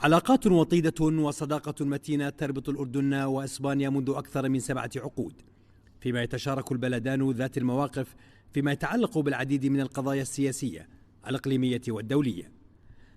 علاقات وطيدة وصداقة متينة تربط الأردن واسبانيا منذ أكثر من 7 عقود، فيما يتشارك البلدان ذات المواقف فيما يتعلق بالعديد من القضايا السياسية الإقليمية والدولية.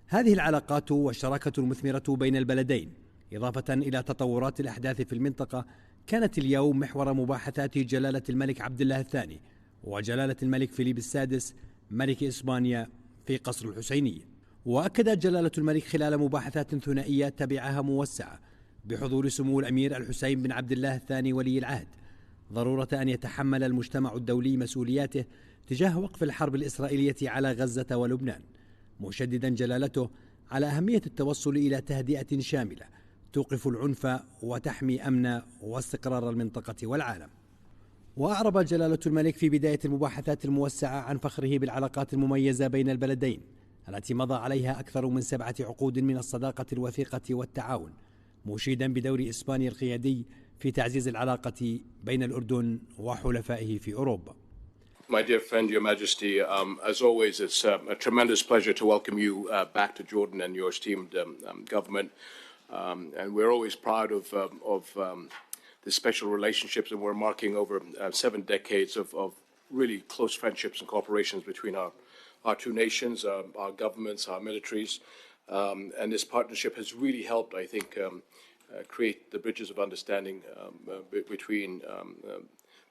هذه العلاقات والشراكة المثمرة بين البلدين إضافة إلى تطورات الأحداث في المنطقة كانت اليوم محور مباحثات جلالة الملك عبد الله الثاني وجلالة الملك فيليب السادس ملك اسبانيا في قصر الحسينية. وأكد جلالة الملك خلال مباحثات ثنائية تبعها موسعة بحضور سمو الأمير الحسين بن عبد الله الثاني ولي العهد ضرورة أن يتحمل المجتمع الدولي مسؤولياته تجاه وقف الحرب الإسرائيلية على غزة ولبنان، مشددا جلالته على أهمية التوصل إلى تهدئة شاملة توقف العنف وتحمي أمن واستقرار المنطقة والعالم. وأعرب جلالة الملك في بداية المباحثات الموسعة عن فخره بالعلاقات المميزة بين البلدين التي مضى عليها أكثر من 7 عقود من الصداقة الوثيقة والتعاون، مشيدا بدور إسبانيا القيادي في تعزيز العلاقة بين الأردن وحلفائه في أوروبا. My dear friend, Your Majesty, as always, it's a tremendous pleasure to welcome you back to Jordan and your esteemed government. And we're always proud of the special relationships, and we're marking over 7 decades of really close friendships and cooperations between our two nations, our governments, our militaries. And this partnership has really helped, I think, create the bridges of understanding between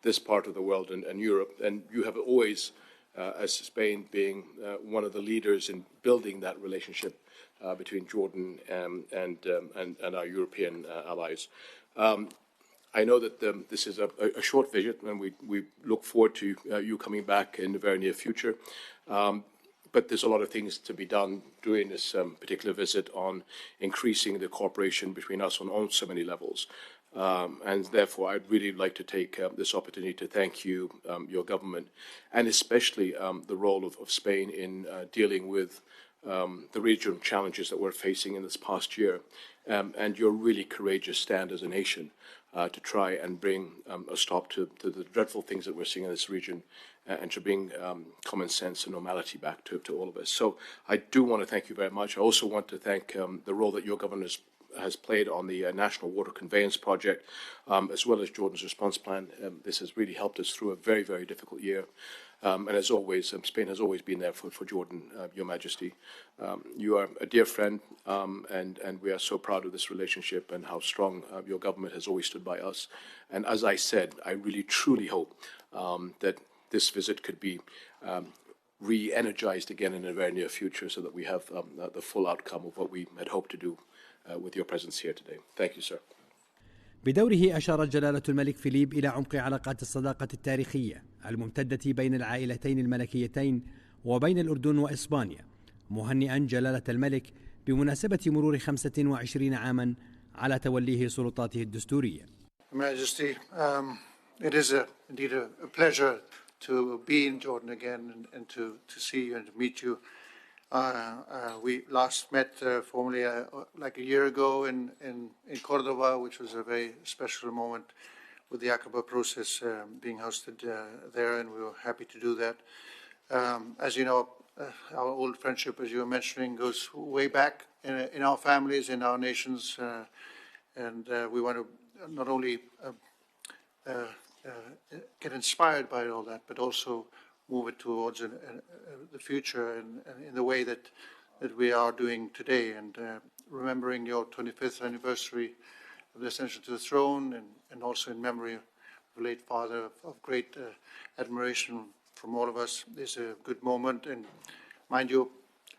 this part of the world and Europe. And you have always, as Spain being one of the leaders in building that relationship between Jordan and our European allies. I know that this is a short visit, and we look forward to you coming back in the very near future. But there's a lot of things to be done during this particular visit on increasing the cooperation between us on so many levels. And therefore, I'd really like to take this opportunity to thank you, your government, and especially the role of Spain in dealing with the regional challenges that we're facing in this past year, and your really courageous stand as a nation to try and bring a stop to the dreadful things that we're seeing in this region, and to bring common sense and normality back to all of us. So I do want to thank you very much. I also want to thank the role that your government has played on the National Water Conveyance Project, as well as Jordan's response plan. This has really helped us through a very, very difficult year. And as always, Spain has always been there for Jordan, Your Majesty. You are a dear friend, and we are so proud of this relationship and how strong your government has always stood by us. And as I said, I really, truly hope that this visit could be re-energized again in the very near future, so that we have the full outcome of what we had hoped to do with your presence here today. Thank you, sir. بدوره أشار جلالة الملك فيليب إلى عمق علاقات الصداقة التاريخية الممتدة بين العائلتين الملكيتين وبين الأردن وإسبانيا، مهنئا جلالة الملك بمناسبة مرور 25 عاما على توليه سلطاته الدستورية. Majesty, it is indeed a pleasure to be in Jordan again and to see you and to meet you. We last met formally like a year ago in Cordoba, which was a very special moment with the Aqaba process being hosted there, and we were happy to do that. As you know, our old friendship, as you were mentioning, goes way back in our families, in our nations, and we want to not only get inspired by all that, but also move it towards the future in the way that we are doing today, and remembering your 25th anniversary of the ascension to the throne, and also in memory of the late father of great admiration from all of us, is a good moment. And mind you,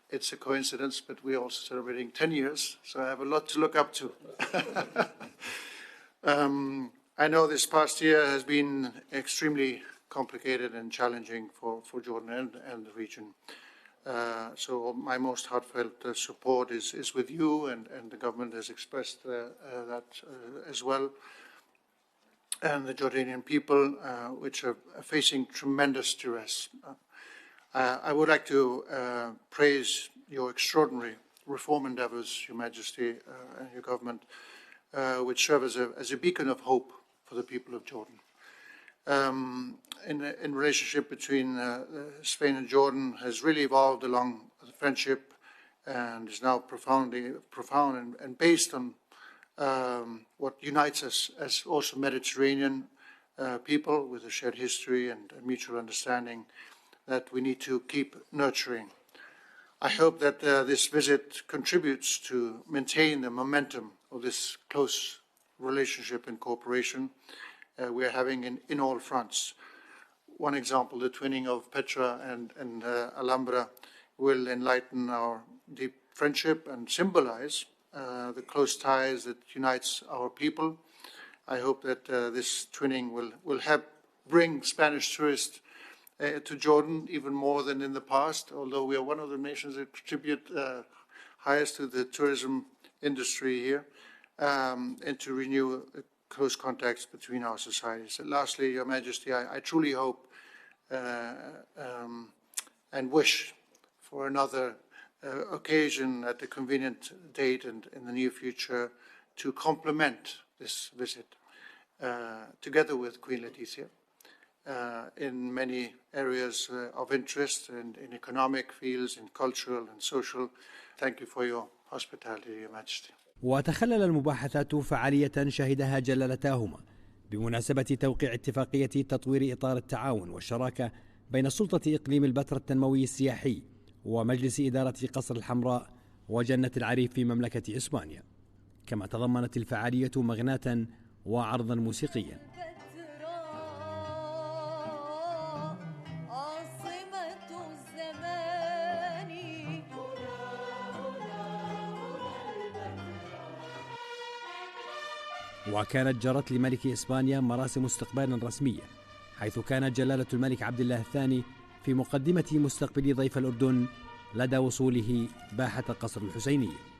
it's a coincidence, but we're also celebrating 10 years, so I have a lot to look up to. I know this past year has been extremely complicated and challenging for Jordan and the region. So my most heartfelt support is with you, and the government has expressed that as well. And the Jordanian people, which are facing tremendous duress. I would like to praise your extraordinary reform endeavors, Your Majesty, and your government, which serve as a beacon of hope for the people of Jordan. In relationship between Spain and Jordan has really evolved along the friendship and is now profound and based on what unites us as also Mediterranean people with a shared history and a mutual understanding that we need to keep nurturing. I hope that this visit contributes to maintain the momentum of this close relationship and cooperation we are having in all fronts. One example, the twinning of Petra and Alhambra will enlighten our deep friendship and symbolize the close ties that unites our people. I hope that this twinning will help bring Spanish tourists to Jordan even more than in the past, although we are one of the nations that contribute highest to the tourism industry here, and to renew close contacts between our societies. And lastly, Your Majesty, I truly hope and wish for another occasion at a convenient date and in the near future to complement this visit together with Queen Letizia in many areas of interest and in economic fields, in cultural and social. Thank you for your hospitality, Your Majesty. وتخلل المباحثات فعالية شهدها جلالتاهما بمناسبة توقيع اتفاقية تطوير إطار التعاون والشراكة بين سلطة إقليم البتراء التنموي السياحي ومجلس إدارة قصر الحمراء وجنة العريف في مملكة اسبانيا، كما تضمنت الفعالية مغناة وعرضا موسيقيا. وكانت جرت لملك إسبانيا مراسم استقبال رسمية، حيث كانت جلالة الملك عبد الله الثاني في مقدمة مستقبل ضيف الأردن لدى وصوله باحة قصر الحسينية.